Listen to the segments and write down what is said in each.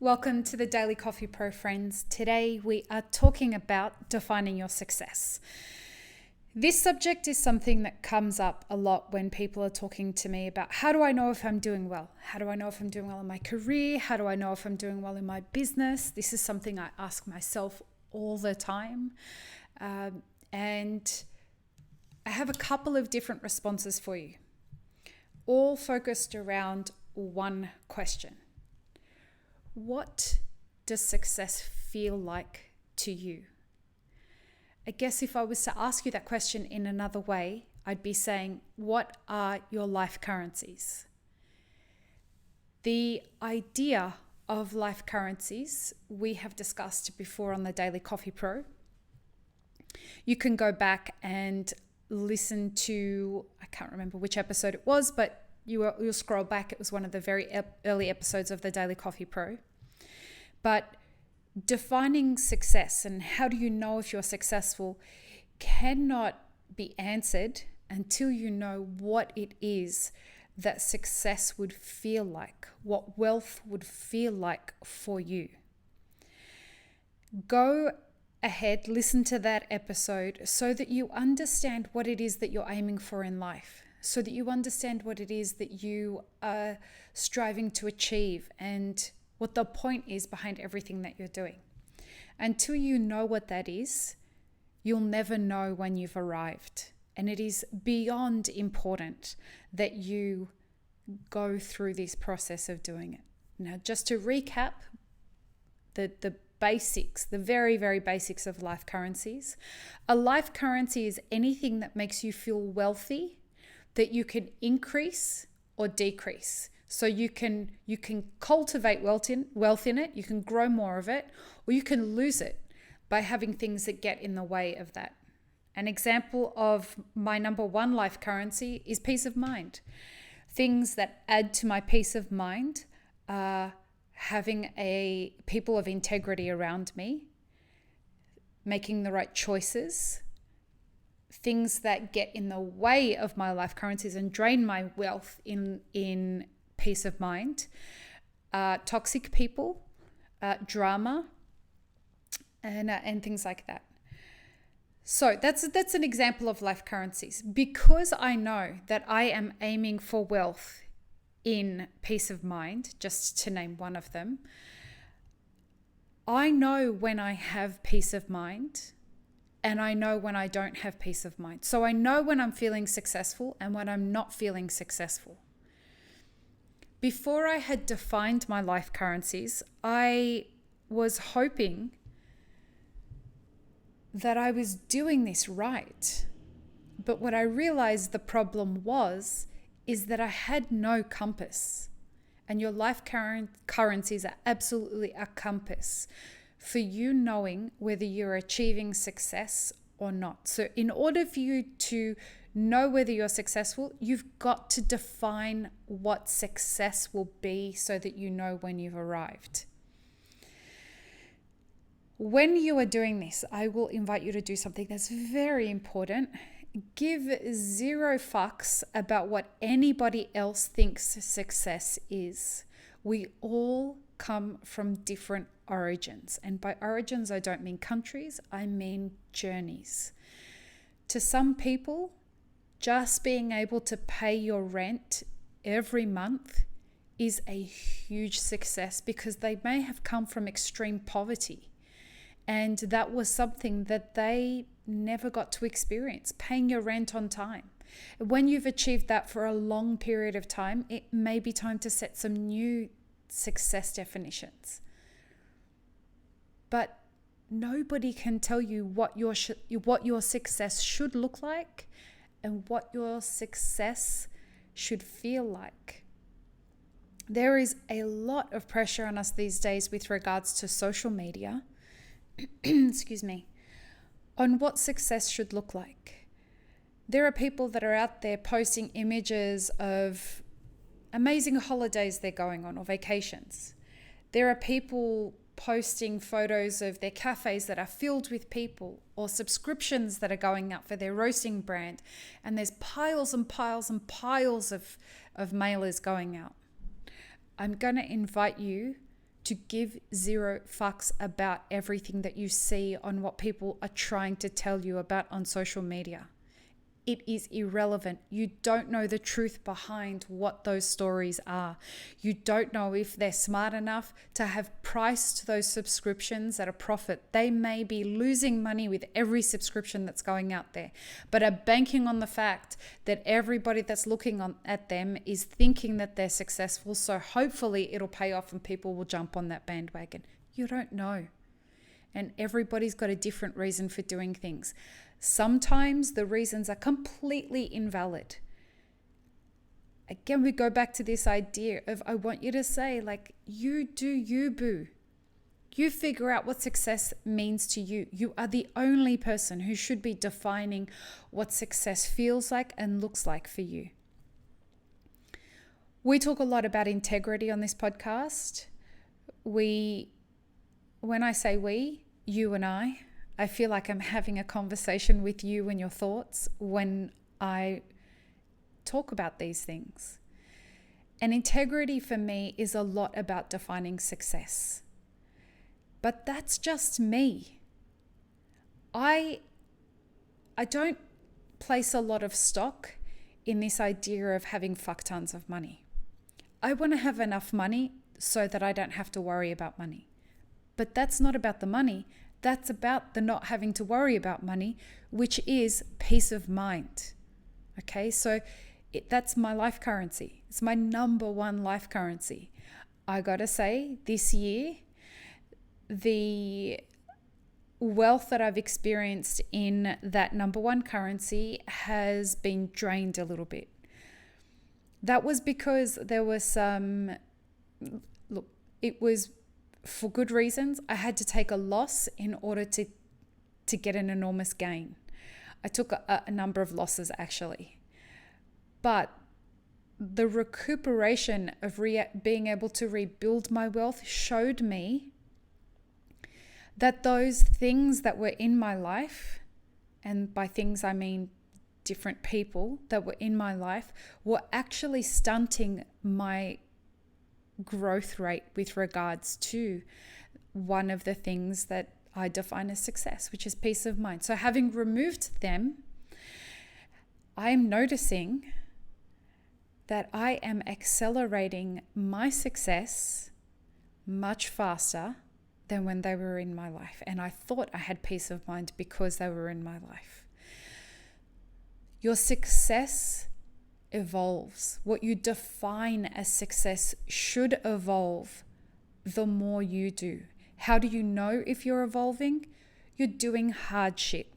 Welcome to the Daily Coffee Pro, friends. Today we are talking about defining your success. This subject is something that comes up a lot when people are talking to me about how do I know if I'm doing well? How do I know if I'm doing well in my career? How do I know if I'm doing well in my business? This is something I ask myself all the time. And I have a couple of different responses for you, all focused around one question. What does success feel like to you? I guess if I was to ask you that question in another way, I'd be saying, what are your life currencies? The idea of life currencies we have discussed before on the Daily Coffee Pro. You can go back and listen to, I can't remember which episode it was, but you'll scroll back. It was one of the very early episodes of the Daily Coffee Pro. But defining success and how do you know if you're successful cannot be answered until you know what it is that success would feel like, what wealth would feel like for you. Go ahead, listen to that episode so that you understand what it is that you're aiming for in life, so that you understand what it is that you are striving to achieve and what the point is behind everything that you're doing. Until you know what that is, you'll never know when you've arrived. And it is beyond important that you go through this process of doing it. Now, just to recap the basics, the very, very basics of life currencies. A life currency is anything that makes you feel wealthy, that you can increase or decrease. So you can cultivate wealth in it, you can grow more of it, or you can lose it by having things that get in the way of that. An example of my number one life currency is peace of mind. Things that add to my peace of mind are having people of integrity around me, making the right choices. Things that get in the way of my life currencies and drain my wealth in peace of mind, toxic people, drama, and things like that. So that's an example of life currencies. Because I know that I am aiming for wealth in peace of mind, just to name one of them, I know when I have peace of mind and I know when I don't have peace of mind. So I know when I'm feeling successful and when I'm not feeling successful. Before I had defined my life currencies, I was hoping that I was doing this right. But what I realized the problem is that I had no compass. And your life currencies are absolutely a compass for you knowing whether you're achieving success or not. So in order for you to know whether you're successful, you've got to define what success will be so that you know when you've arrived. When you are doing this, I will invite you to do something that's very important. Give zero fucks about what anybody else thinks success is. We all come from different origins. And by origins, I don't mean countries, I mean journeys. To some people, just being able to pay your rent every month is a huge success because they may have come from extreme poverty. And that was something that they never got to experience, paying your rent on time. When you've achieved that for a long period of time, it may be time to set some new success definitions. But nobody can tell you what your success should look like and what your success should feel like. There is a lot of pressure on us these days with regards to social media, excuse me, on what success should look like. There are people that are out there posting images of amazing holidays they're going on or vacations. There are people posting photos of their cafes that are filled with people or subscriptions that are going up for their roasting brand. And there's piles and piles and piles of mailers going out. I'm going to invite you to give zero fucks about everything that you see on what people are trying to tell you about on social media. It is irrelevant. You don't know the truth behind what those stories are. You don't know if they're smart enough to have priced those subscriptions at a profit. They may be losing money with every subscription that's going out there, but are banking on the fact that everybody that's looking at them is thinking that they're successful. So hopefully it'll pay off and people will jump on that bandwagon. You don't know. And everybody's got a different reason for doing things. Sometimes the reasons are completely invalid. Again, we go back to this idea of, I want you to say, like, you do you, boo. You figure out what success means to you. You are the only person who should be defining what success feels like and looks like for you. We talk a lot about integrity on this podcast. When I say we, you and I feel like I'm having a conversation with you and your thoughts when I talk about these things. And integrity for me is a lot about defining success. But that's just me. I don't place a lot of stock in this idea of having fuck tons of money. I want to have enough money so that I don't have to worry about money. But that's not about the money. That's about the not having to worry about money, which is peace of mind. Okay, so that's my life currency. It's my number one life currency. I gotta say, this year, the wealth that I've experienced in that number one currency has been drained a little bit. That was because there was it was for good reasons. I had to take a loss in order to get an enormous gain. I took a number of losses actually. But the recuperation of being able to rebuild my wealth showed me that those things that were in my life, and by things I mean different people that were in my life, were actually stunting my growth rate with regards to one of the things that I define as success, which is peace of mind. So having removed them, I am noticing that I am accelerating my success much faster than when they were in my life. And I thought I had peace of mind because they were in my life. Your success evolves. What you define as success should evolve the more you do. How do you know if you're evolving? You're doing hard shit.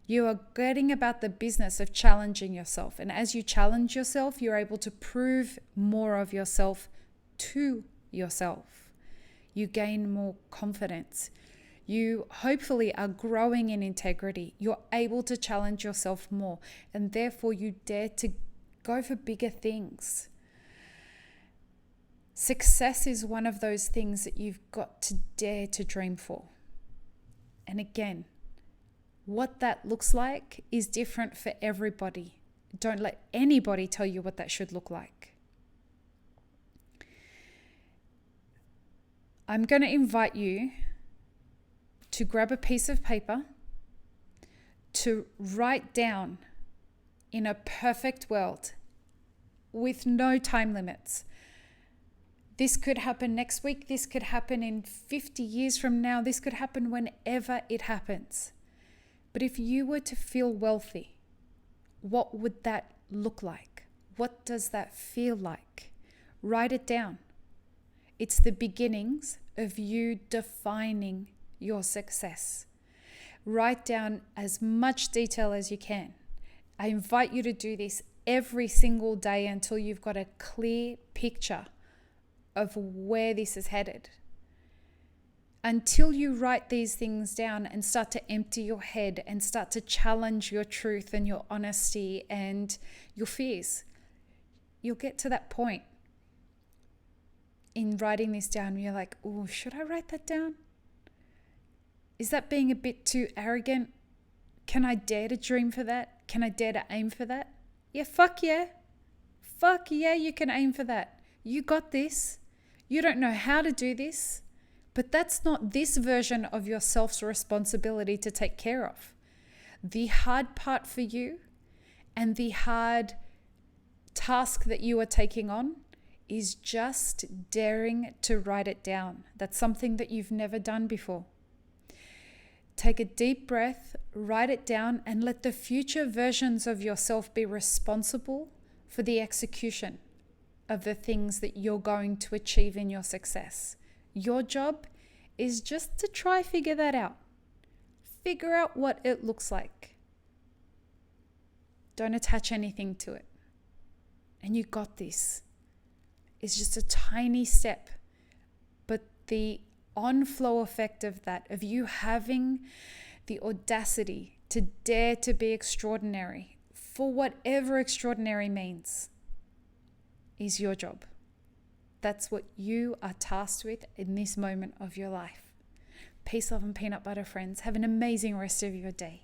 You are getting about the business of challenging yourself. And as you challenge yourself, you're able to prove more of yourself to yourself. You gain more confidence. You hopefully are growing in integrity. You're able to challenge yourself more. And therefore you dare to go for bigger things. Success is one of those things that you've got to dare to dream for. And again, what that looks like is different for everybody. Don't let anybody tell you what that should look like. I'm going to invite you to grab a piece of paper, to write down in a perfect world with no time limits. This could happen next week. This could happen in 50 years from now. This could happen whenever it happens. But if you were to feel wealthy, what would that look like? What does that feel like? Write it down. It's the beginnings of you defining your success. Write down as much detail as you can. I invite you to do this every single day until you've got a clear picture of where this is headed. Until you write these things down and start to empty your head and start to challenge your truth and your honesty and your fears, you'll get to that point in writing this down where you're like, oh, should I write that down? Is that being a bit too arrogant? Can I dare to dream for that? Can I dare to aim for that? Yeah, fuck yeah. Fuck yeah, you can aim for that. You got this. You don't know how to do this. But that's not this version of yourself's responsibility to take care of. The hard part for you and the hard task that you are taking on is just daring to write it down. That's something that you've never done before. Take a deep breath, write it down, and let the future versions of yourself be responsible for the execution of the things that you're going to achieve in your success. Your job is just to try figure that out. Figure out what it looks like. Don't attach anything to it. And you got this. It's just a tiny step. But the on-flow effect of that, of you having the audacity to dare to be extraordinary, for whatever extraordinary means, is your job. That's what you are tasked with in this moment of your life. Peace, love, and peanut butter, friends. Have an amazing rest of your day.